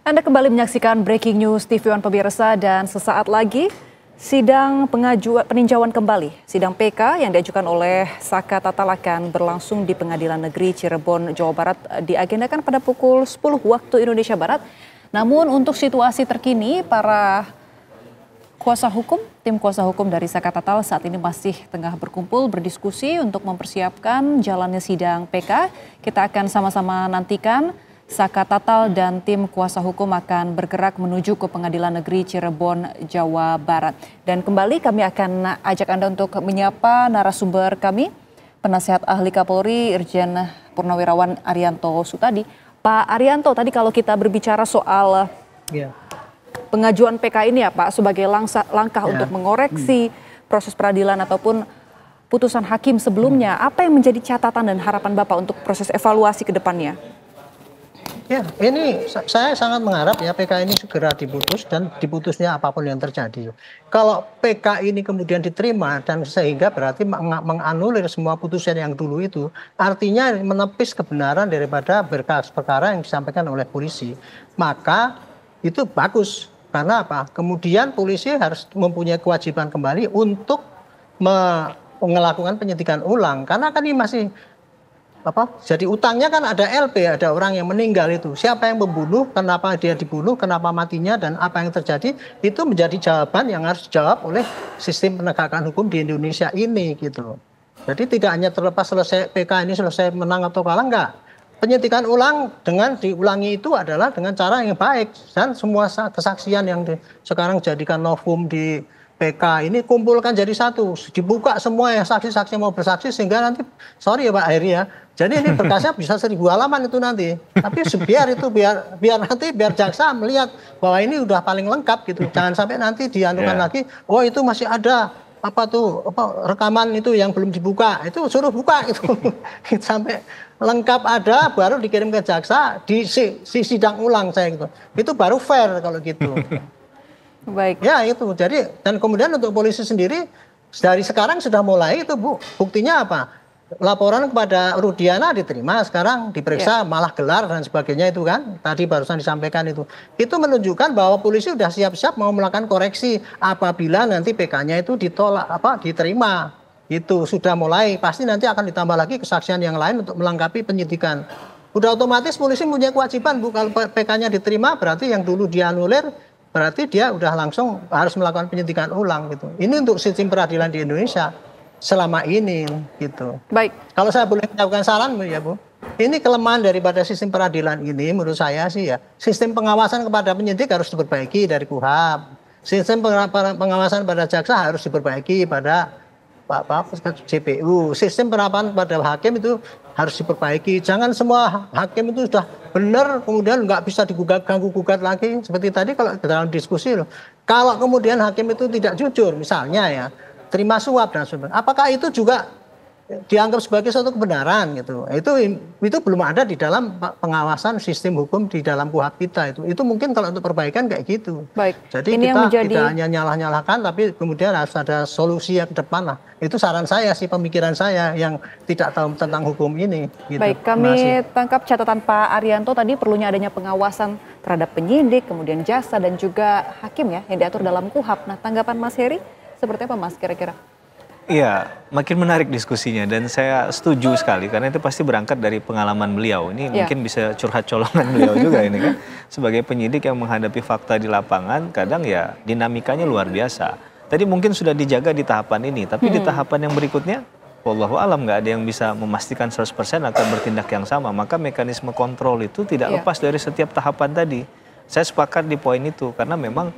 Anda kembali menyaksikan Breaking News TV One pemirsa, dan sesaat lagi sidang peninjauan kembali sidang PK yang diajukan oleh Saka Tatal akan berlangsung di Pengadilan Negeri Cirebon, Jawa Barat, diagendakan pada pukul 10 waktu Indonesia Barat. Namun untuk situasi terkini, tim kuasa hukum dari Saka Tatal saat ini masih tengah berkumpul berdiskusi untuk mempersiapkan jalannya sidang PK. Kita akan sama-sama nantikan Saka Tatal dan tim kuasa hukum akan bergerak menuju ke Pengadilan Negeri Cirebon, Jawa Barat. Dan kembali kami akan ajak Anda untuk menyapa narasumber kami, Penasehat Ahli Kapolri Irjen Purnawirawan Arianto Sutadi. Pak Arianto, tadi kalau kita berbicara soal pengajuan PK ini ya Pak, sebagai langkah untuk mengoreksi proses peradilan ataupun putusan hakim sebelumnya, apa yang menjadi catatan dan harapan Bapak untuk proses evaluasi ke depannya? Ya, ini saya sangat mengharap ya PK ini segera diputus dan diputusnya apapun yang terjadi. Kalau PK ini kemudian diterima dan sehingga berarti menganulir semua putusan yang dulu itu, artinya menepis kebenaran daripada berkas perkara yang disampaikan oleh polisi. Maka itu bagus. Karena apa? Kemudian polisi harus mempunyai kewajiban kembali untuk melakukan penyidikan ulang. Karena kan ini masih jadi utangnya kan ada LP, ada orang yang meninggal itu. Siapa yang membunuh, kenapa dia dibunuh, kenapa matinya, dan apa yang terjadi, itu menjadi jawaban yang harus dijawab oleh sistem penegakan hukum di Indonesia ini gitu. Jadi tidak hanya terlepas selesai PK ini selesai menang atau kalah, enggak. Penyidikan ulang dengan diulangi itu adalah dengan cara yang baik, dan semua kesaksian yang sekarang jadikan novum di PK ini kumpulkan jadi satu, dibuka semua yang saksi-saksi mau bersaksi, sehingga nanti, sorry ya Pak Heri ya, jadi ini berkasnya bisa 1000 halaman itu nanti. Tapi biar nanti jaksa melihat bahwa ini udah paling lengkap gitu. Jangan sampai nanti dianukan lagi, oh itu masih ada rekaman itu yang belum dibuka, itu suruh buka itu sampai lengkap ada baru dikirim ke jaksa di sidang ulang saya gitu. Itu baru fair kalau gitu. Baik. Ya itu. Jadi dan kemudian untuk polisi sendiri dari sekarang sudah mulai itu Bu. Buktinya apa? Laporan kepada Rudiana diterima, sekarang diperiksa malah gelar dan sebagainya itu kan. Tadi barusan disampaikan itu. Itu menunjukkan bahwa polisi sudah siap-siap mau melakukan koreksi apabila nanti PK-nya itu ditolak diterima. Itu sudah mulai, pasti nanti akan ditambah lagi kesaksian yang lain untuk melengkapi penyidikan. Udah otomatis polisi punya kewajiban Bu, kalau PK-nya diterima berarti yang dulu dianulir berarti dia udah langsung harus melakukan penyidikan ulang gitu. Ini untuk sistem peradilan di Indonesia selama ini gitu. Baik. Kalau saya boleh menyampaikan saran ya Bu, ini kelemahan daripada sistem peradilan ini menurut saya sih ya, sistem pengawasan kepada penyidik harus diperbaiki dari KUHAP. Sistem pengawasan pada jaksa harus diperbaiki pada JPU. Sistem penerapan pada hakim itu harus diperbaiki. Jangan semua hakim itu sudah benar kemudian nggak bisa diganggu-gugat lagi. Seperti tadi kalau dalam diskusi loh. Kalau kemudian hakim itu tidak jujur misalnya ya, terima suap dan sebagainya. Apakah itu juga dianggap sebagai suatu kebenaran gitu? Itu belum ada di dalam pengawasan sistem hukum di dalam KUHAP kita itu. Itu mungkin kalau untuk perbaikan kayak gitu. Baik. Jadi ini kita tidak hanya nyalah-nyalahkan, tapi kemudian harus ada solusi yang ke depan lah. Itu saran saya sih, pemikiran saya yang tidak tahu tentang hukum ini. Gitu. Baik, kami tangkap catatan Pak Arianto tadi perlunya adanya pengawasan terhadap penyidik, kemudian jaksa dan juga hakim ya yang diatur dalam KUHAP. Nah, tanggapan Mas Heri seperti apa Mas kira-kira? Iya, makin menarik diskusinya dan saya setuju sekali karena itu pasti berangkat dari pengalaman beliau. Ini mungkin bisa curhat colongan beliau juga ini kan. Sebagai penyidik yang menghadapi fakta di lapangan, kadang ya dinamikanya luar biasa. Tadi mungkin sudah dijaga di tahapan ini, tapi di tahapan yang berikutnya, wallahu alam nggak ada yang bisa memastikan 100% akan bertindak yang sama. Maka mekanisme kontrol itu tidak lepas dari setiap tahapan tadi. Saya sepakat di poin itu karena memang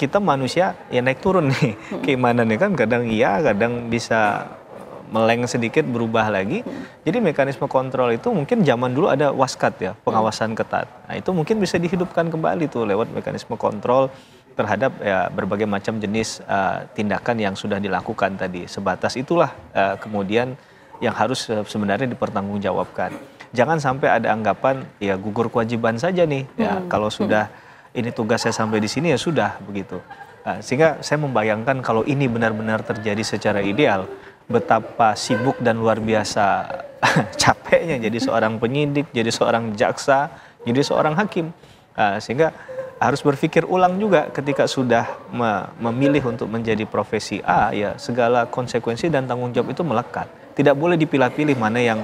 kita manusia ya naik turun nih keimanannya kan, kadang iya kadang bisa meleng sedikit berubah lagi. Jadi mekanisme kontrol itu mungkin zaman dulu ada waskat ya, pengawasan ketat. Nah itu mungkin bisa dihidupkan kembali tuh lewat mekanisme kontrol terhadap ya berbagai macam jenis tindakan yang sudah dilakukan tadi. Sebatas itulah kemudian yang harus sebenarnya dipertanggungjawabkan. Jangan sampai ada anggapan ya gugur kewajiban saja nih ya, kalau sudah ini tugas saya sampai di sini ya sudah begitu. Sehingga saya membayangkan kalau ini benar-benar terjadi secara ideal, betapa sibuk dan luar biasa capeknya jadi seorang penyidik, jadi seorang jaksa, jadi seorang hakim. Sehingga harus berpikir ulang juga ketika sudah memilih untuk menjadi profesi A, ya segala konsekuensi dan tanggung jawab itu melekat. Tidak boleh dipilah-pilih mana yang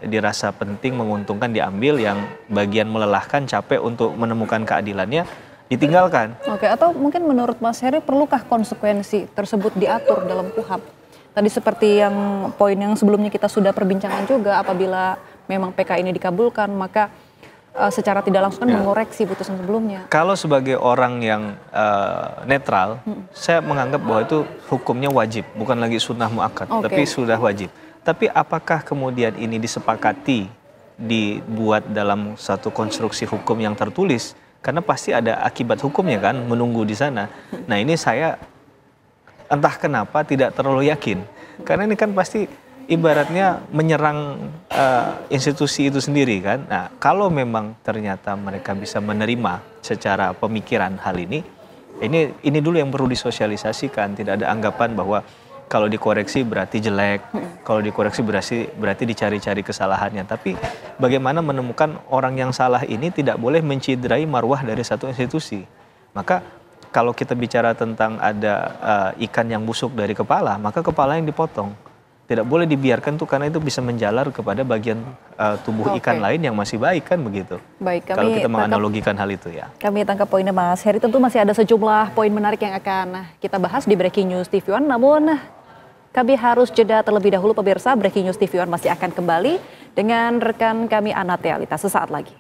dirasa penting, menguntungkan diambil, yang bagian melelahkan, capek untuk menemukan keadilannya ditinggalkan. Oke, atau mungkin menurut Mas Heri perlukah konsekuensi tersebut diatur dalam KUHAP? Tadi seperti yang poin yang sebelumnya kita sudah perbincangan juga, apabila memang PK ini dikabulkan, maka secara tidak langsung mengoreksi putusan sebelumnya. Kalau sebagai orang yang netral, saya menganggap bahwa itu hukumnya wajib, bukan lagi sunnah muakkad, tapi sudah wajib. Tapi apakah kemudian ini disepakati, dibuat dalam satu konstruksi hukum yang tertulis? Karena pasti ada akibat hukumnya kan, menunggu di sana. Nah ini saya entah kenapa tidak terlalu yakin. Karena ini kan pasti ibaratnya menyerang institusi itu sendiri kan. Nah kalau memang ternyata mereka bisa menerima secara pemikiran hal ini dulu yang perlu disosialisasikan. Tidak ada anggapan bahwa kalau dikoreksi berarti jelek, kalau dikoreksi berarti dicari-cari kesalahannya. Tapi bagaimana menemukan orang yang salah ini tidak boleh menciderai marwah dari satu institusi. Maka kalau kita bicara tentang ada ikan yang busuk dari kepala, maka kepala yang dipotong. Tidak boleh dibiarkan tuh, karena itu bisa menjalar kepada bagian tubuh ikan lain yang masih baik kan begitu. Baik, kalau kita menganalogikan hal itu ya. Kami tangkap poinnya Mas Heri. Tentu masih ada sejumlah poin menarik yang akan kita bahas di Breaking News TV One. Namun kami harus jeda terlebih dahulu pemirsa. Breaking News TV One masih akan kembali dengan rekan kami Ana Tealita sesaat lagi.